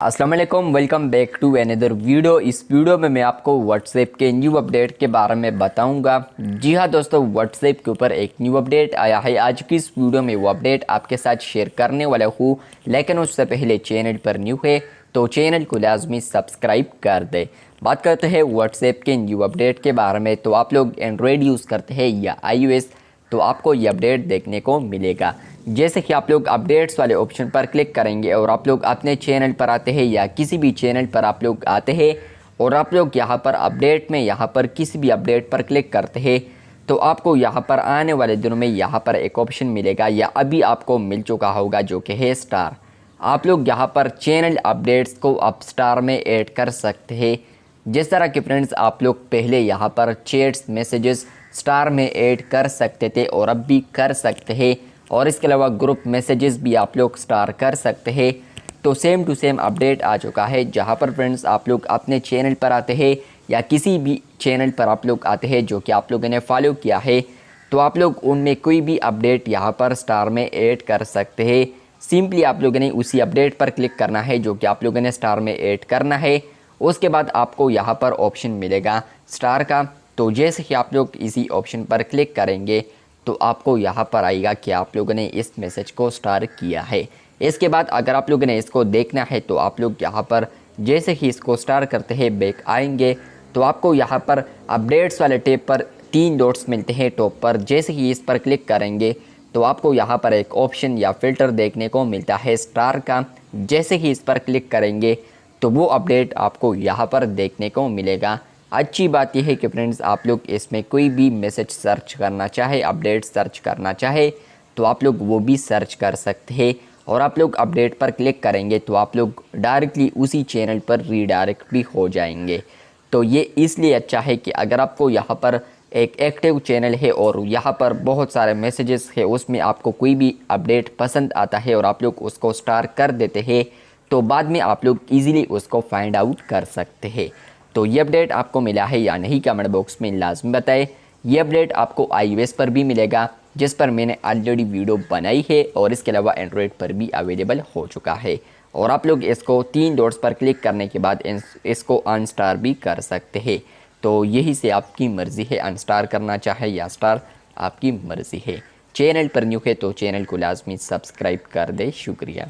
अस्सलाम वालेकुम, welcome back to another video. इस वीडियो में मैं आपको व्हाट्सएप के न्यू अपडेट के बारे में बताऊंगा। जी हाँ दोस्तों, व्हाट्सएप के ऊपर एक न्यू अपडेट आया है। आज की इस वीडियो में वो अपडेट आपके साथ शेयर करने वाला हूँ, लेकिन उससे पहले चैनल पर न्यू है तो चैनल को लाजमी सब्सक्राइब कर दे। बात करते हैं व्हाट्सएप के न्यू अपडेट के बारे में। तो आप लोग एंड्रॉयड यूज़ करते हैं या iOS, तो आपको ये अपडेट देखने को मिलेगा। जैसे कि आप लोग अपडेट्स वाले ऑप्शन पर क्लिक करेंगे और आप लोग अपने चैनल पर आते हैं या किसी भी चैनल पर आप लोग आते हैं और आप लोग यहाँ पर अपडेट में यहाँ पर किसी भी अपडेट पर क्लिक करते हैं, तो आपको यहाँ पर आने वाले दिनों में यहाँ पर एक ऑप्शन मिलेगा या अभी आपको मिल चुका होगा, जो कि है स्टार। आप लोग यहाँ पर चैनल अपडेट्स को अब स्टार में ऐड कर सकते हैं। जिस तरह के फ्रेंड्स आप लोग पहले यहाँ पर चैट्स मैसेजेस स्टार में ऐड कर सकते थे और अब भी कर सकते हैं, और इसके अलावा ग्रुप मैसेजेस भी आप लोग स्टार कर सकते हैं। तो सेम टू सेम अपडेट आ चुका है, जहाँ पर फ्रेंड्स आप लोग अपने चैनल पर आते हैं या किसी भी चैनल पर आप लोग आते हैं जो कि आप लोगों ने फॉलो किया है, तो आप लोग उनमें कोई भी अपडेट यहाँ पर स्टार में ऐड कर सकते हैं। सिंपली आप लोगों ने उसी अपडेट पर क्लिक करना है जो कि आप लोगों ने स्टार में ऐड करना है। उसके बाद आपको यहाँ पर ऑप्शन मिलेगा स्टार का। तो जैसे कि आप लोग इसी ऑप्शन पर क्लिक करेंगे तो आपको यहाँ पर आएगा कि आप लोगों ने इस मैसेज को स्टार किया है। इसके बाद अगर आप लोगों ने इसको देखना है तो आप लोग यहाँ पर जैसे ही इसको स्टार करते हैं बैक आएंगे, तो आपको यहाँ पर अपडेट्स वाले टैब पर 3 डॉट्स मिलते हैं टॉप पर। जैसे ही इस पर क्लिक करेंगे तो आपको यहाँ पर एक ऑप्शन या फिल्टर देखने को मिलता है स्टार का। जैसे ही इस पर क्लिक करेंगे तो वो अपडेट आपको यहाँ पर देखने को मिलेगा। अच्छी बात यह है कि फ्रेंड्स आप लोग इसमें कोई भी मैसेज सर्च करना चाहे, अपडेट सर्च करना चाहे, तो आप लोग वो भी सर्च कर सकते हैं। और आप लोग अपडेट पर क्लिक करेंगे तो आप लोग डायरेक्टली उसी चैनल पर रीडायरेक्ट भी हो जाएंगे। तो ये इसलिए अच्छा है कि अगर आपको यहाँ पर एक एक्टिव चैनल है और यहाँ पर बहुत सारे मैसेजेस है, उसमें आपको कोई भी अपडेट पसंद आता है और आप लोग उसको स्टार कर देते हैं, तो बाद में आप लोग ईज़िली उसको फाइंड आउट कर सकते हैं। तो ये अपडेट आपको मिला है या नहीं, कमेंट बॉक्स में लाजमी बताएं। ये अपडेट आपको iOS पर भी मिलेगा, जिस पर मैंने ऑलरेडी वीडियो बनाई है, और इसके अलावा एंड्रॉयड पर भी अवेलेबल हो चुका है। और आप लोग इसको 3 डॉट्स पर क्लिक करने के बाद इसको अनस्टार भी कर सकते हैं। तो यही से आपकी मर्ज़ी है, अनस्टार करना चाहे या स्टार, आपकी मर्ज़ी है। चैनल पर न्यू है तो चैनल को लाजमी सब्सक्राइब कर दे। शुक्रिया।